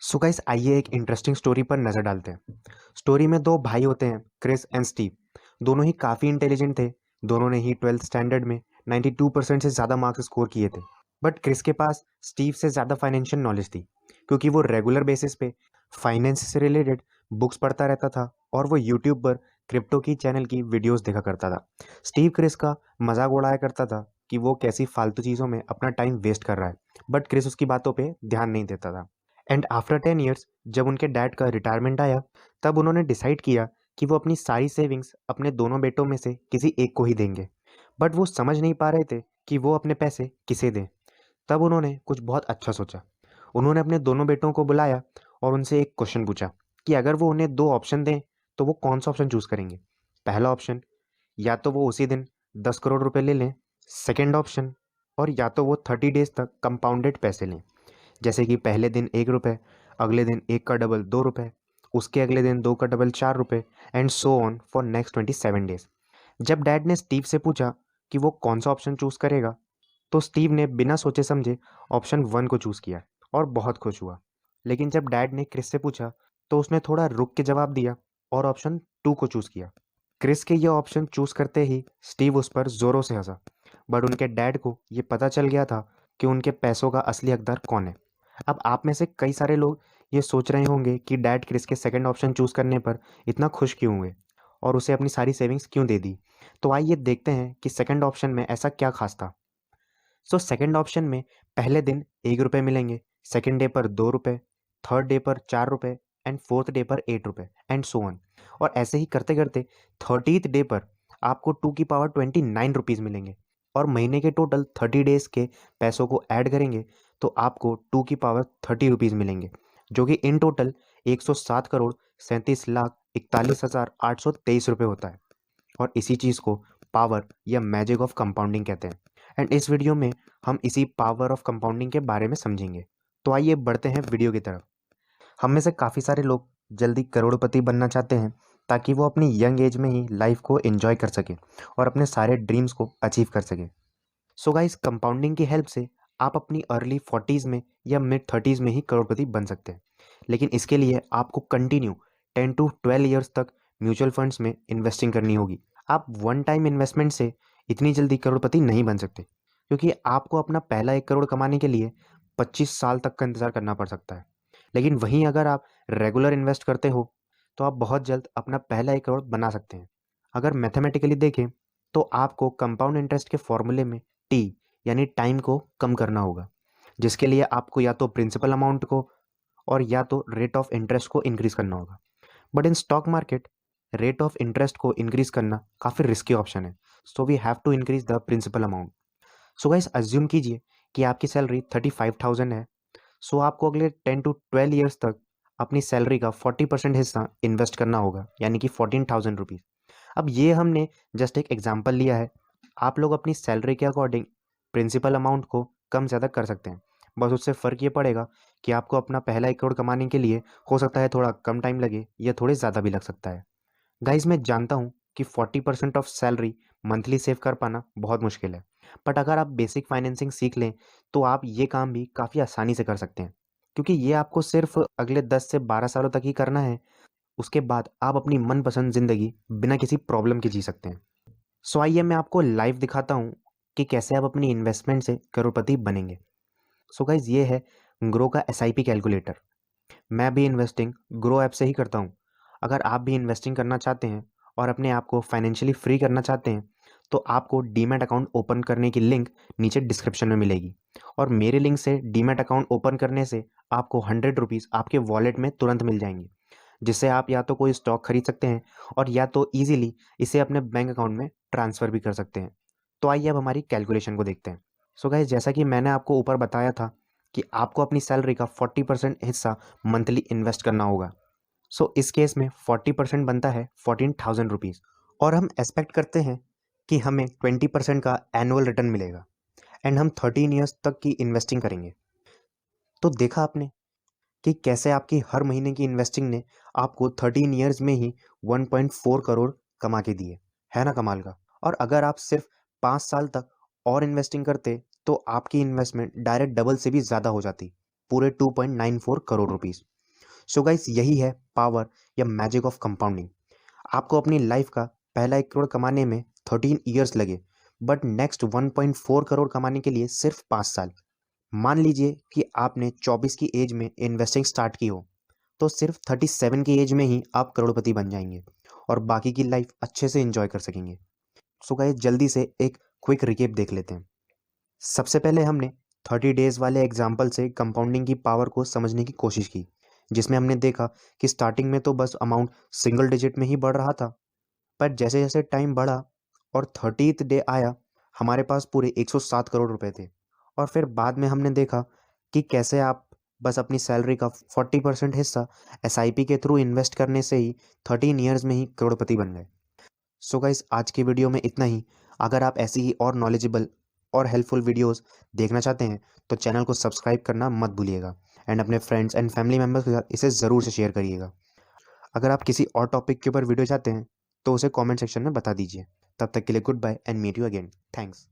So guys आइए एक interesting story पर नज़र डालते हैं। स्टोरी में दो भाई होते हैं, क्रिस एंड स्टीव। दोनों ही काफ़ी इंटेलिजेंट थे। दोनों ने ही 12th स्टैंडर्ड में 92% से ज़्यादा मार्क्स स्कोर किए थे। बट क्रिस के पास स्टीव से ज़्यादा फाइनेंशियल नॉलेज थी, क्योंकि वो रेगुलर बेसिस पे फाइनेंस से रिलेटेड बुक्स पढ़ता रहता था और वो यूट्यूब पर क्रिप्टो की चैनल की वीडियोस देखा करता था। स्टीव क्रिस का मजाक उड़ाया करता था कि वो कैसी फालतू चीज़ों में अपना टाइम वेस्ट कर रहा है, बट क्रिस उसकी बातों पे ध्यान नहीं देता था। एंड आफ्टर 10 ईयर्स जब उनके डैड का रिटायरमेंट आया, तब उन्होंने डिसाइड किया कि वो अपनी सारी सेविंग्स अपने दोनों बेटों में से किसी एक को ही देंगे। बट वो समझ नहीं पा रहे थे कि वो अपने पैसे किसे दें। तब उन्होंने कुछ बहुत अच्छा सोचा। उन्होंने अपने दोनों बेटों को बुलाया और उनसे एक क्वेश्चन पूछा कि अगर वो उन्हें दो ऑप्शन दें तो वो कौन सा ऑप्शन चूज करेंगे। पहला ऑप्शन, या तो वो उसी दिन 10 करोड़ रुपए ले लें। सेकेंड ऑप्शन, और या तो वो 30 डेज तक कंपाउंडेड पैसे लें, जैसे कि पहले दिन 1 रुपये, अगले दिन एक का डबल 2 रुपये, उसके अगले दिन दो का डबल 4 रुपये, and so on for next 27 days. जब डैड ने स्टीव से पूछा कि वो कौन सा ऑप्शन चूज करेगा, तो स्टीव ने बिना सोचे समझे ऑप्शन 1 को चूज किया और बहुत खुश हुआ। लेकिन जब डैड ने क्रिस से पूछा, तो उसने थोड़ा रुक के जवाब दिया और ऑप्शन 2 को चूज किया। क्रिस के ये ऑप्शन चूज करते ही स्टीव उस पर जोरों से हंसा। बट उनके डैड को ये पता चल गया था कि उनके पैसों का असली हकदार कौन है। अब आप में से कई सारे लोग ये सोच रहे होंगे कि डैड क्रिस के सेकंड ऑप्शन चूज करने पर इतना खुश क्यों हुए और उसे अपनी सारी सेविंग्स क्यों दे दी। तो आइए देखते हैं कि सेकंड ऑप्शन में ऐसा क्या खास था। सो सेकंड ऑप्शन में पहले दिन 1 रुपये मिलेंगे, सेकंड डे पर 2 रुपये, थर्ड डे पर 4 रुपये, एंड फोर्थ डे पर 8 रुपये, एंड सो ऑन। और ऐसे ही करते करते 30th डे पर आपको 2 की पावर 29 रुपीज़ मिलेंगे। और महीने के टोटल 30 डेज के पैसों को ऐड करेंगे तो आपको 2 की पावर 30 रुपीज़ मिलेंगे, जो इन कि इन टोटल 107 करोड़ 37 लाख 41 हजार 823 रुपये होता है। और इसी चीज़ को पावर या मैजिक ऑफ कंपाउंडिंग कहते हैं। एंड इस वीडियो में हम इसी पावर ऑफ कंपाउंडिंग के बारे में समझेंगे। तो आइए बढ़ते हैं वीडियो की तरफ। हम में से काफ़ी सारे लोग जल्दी करोड़पति बनना चाहते हैं, ताकि वो अपनी यंग एज में ही लाइफ को एंजॉय कर सके और अपने सारे ड्रीम्स को अचीव कर सके। सो गाइस, कंपाउंडिंग की हेल्प से आप अपनी अर्ली 40s में या मिड 30s में ही करोड़पति बन सकते हैं। लेकिन इसके लिए आपको कंटिन्यू 10 to 12 ईयर्स तक म्यूचुअल फंड्स में इन्वेस्टिंग करनी होगी। आप वन टाइम इन्वेस्टमेंट से इतनी जल्दी करोड़पति नहीं बन सकते, क्योंकि आपको अपना पहला 1 करोड़ कमाने के लिए 25 साल तक का इंतजार करना पड़ सकता है। लेकिन वहीं अगर आप रेगुलर इन्वेस्ट करते हो, तो आप बहुत जल्द अपना पहला 1 करोड़ बना सकते हैं। अगर मैथमेटिकली देखें, तो आपको कंपाउंड इंटरेस्ट के फॉर्मूले में टी यानी टाइम को कम करना होगा, जिसके लिए आपको या तो प्रिंसिपल अमाउंट को और या तो रेट ऑफ इंटरेस्ट को इंक्रीज करना होगा। But in stock market, rate of interest को इंक्रीज करना काफ़ी रिस्की ऑप्शन है। So we have to increase the principal amount. So guys, assume कीजिए कि आपकी सैलरी 35,000 है। सो आपको अगले 10 to 12 ईयर्स तक अपनी सैलरी का 40% हिस्सा इन्वेस्ट करना होगा, यानी कि 14,000 रुपीज़। अब ये हमने जस्ट एक एग्जाम्पल लिया है। आप लोग अपनी सैलरी के अकॉर्डिंग प्रिंसिपल अमाउंट को कम ज़्यादा कर सकते हैं। बस उससे फ़र्क ये पड़ेगा कि आपको अपना पहला 1 करोड़ कमाने के लिए हो सकता है थोड़ा कम टाइम लगे या थोड़े ज़्यादा भी लग सकता है। गाइज, मैं जानता हूँ कि 40% ऑफ सैलरी मंथली सेव कर पाना बहुत मुश्किल है। बट अगर आप बेसिक फाइनेंसिंग सीख लें, तो आप ये काम भी काफ़ी आसानी से कर सकते हैं, क्योंकि ये आपको सिर्फ अगले 10 से 12 सालों तक ही करना है। उसके बाद आप अपनी मनपसंद ज़िंदगी बिना किसी प्रॉब्लम के जी सकते हैं। सो आइए मैं आपको लाइव दिखाता हूँ कि कैसे आप अपनी इन्वेस्टमेंट से करोड़पति बनेंगे। सो गाइज, ये है ग्रो का एसआईपी कैलकुलेटर। मैं भी इन्वेस्टिंग ग्रो ऐप से ही करता हूँ। अगर आप भी इन्वेस्टिंग करना चाहते हैं और अपने आप को फाइनेंशियली फ्री करना चाहते हैं, तो आपको डीमैट अकाउंट ओपन करने की लिंक नीचे डिस्क्रिप्शन में मिलेगी। और मेरे लिंक से डीमैट अकाउंट ओपन करने से आपको 100 रुपीज़ आपके वॉलेट में तुरंत मिल जाएंगे, जिससे आप या तो कोई स्टॉक खरीद सकते हैं और या तो ईजिली इसे अपने बैंक अकाउंट में ट्रांसफ़र भी कर सकते हैं। तो आइए अब हमारी कैलकुलेशन को देखते हैं। सो गाइस, जैसा कि मैंने आपको ऊपर बताया था कि आपको अपनी सैलरी का 40% हिस्सा मंथली इन्वेस्ट करना होगा। सो इस केस में 40% बनता है 14,000 रुपीज़। और हम एक्सपेक्ट करते हैं कि हमें 20% का एनुअल रिटर्न मिलेगा। एंड हम 13 ईयर्स तक की इन्वेस्टिंग करेंगे। तो देखा आपने कि कैसे आपकी हर महीने की इन्वेस्टिंग ने आपको 13 ईयर्स में ही 1.4 करोड़ कमा के दिए। है ना कमाल का। और अगर आप सिर्फ 5 साल तक और इन्वेस्टिंग करते, तो आपकी इन्वेस्टमेंट डायरेक्ट डबल से भी ज़्यादा हो जाती, पूरे 2.94 करोड़ रुपीज़। सो गाइस, यही है पावर या मैजिक ऑफ कंपाउंडिंग। आपको अपनी लाइफ का पहला 1 करोड़ कमाने में 13 ईयर्स लगे, बट नेक्स्ट 1.4 करोड़ कमाने के लिए सिर्फ 5 साल। मान लीजिए कि आपने 24 की एज में इन्वेस्टिंग स्टार्ट की हो, तो सिर्फ 37 की एज में ही आप करोड़पति बन जाएंगे और बाकी की लाइफ अच्छे से एंजॉय कर सकेंगे। सो गाइस, जल्दी से एक क्विक रिकेप देख लेते हैं। सबसे पहले हमने 30 डेज वाले एग्जाम्पल से कंपाउंडिंग की पावर को समझने की कोशिश की, जिसमें हमने देखा कि स्टार्टिंग में तो बस अमाउंट सिंगल डिजिट में ही बढ़ रहा था, पर जैसे जैसे टाइम बढ़ा और 30th डे आया, हमारे पास पूरे 107 करोड़ रुपए थे। और फिर बाद में हमने देखा कि कैसे आप बस अपनी सैलरी का 40% हिस्सा SIP के थ्रू इन्वेस्ट करने से ही 13 ईयर्स में ही करोड़पति बन गए। सो गाइस, आज के वीडियो में इतना ही। अगर आप ऐसी ही और नॉलेजेबल और हेल्पफुल वीडियोस देखना चाहते हैं तो चैनल को सब्सक्राइब करना मत भूलिएगा एंड अपने फ्रेंड्स एंड फैमिली मेम्बर्स के साथ इसे ज़रूर से शेयर करिएगा। अगर आप किसी और टॉपिक के ऊपर वीडियो चाहते हैं तो उसे कमेंट सेक्शन में बता दीजिए। तब तक के लिए good bye and meet you again. Thanks.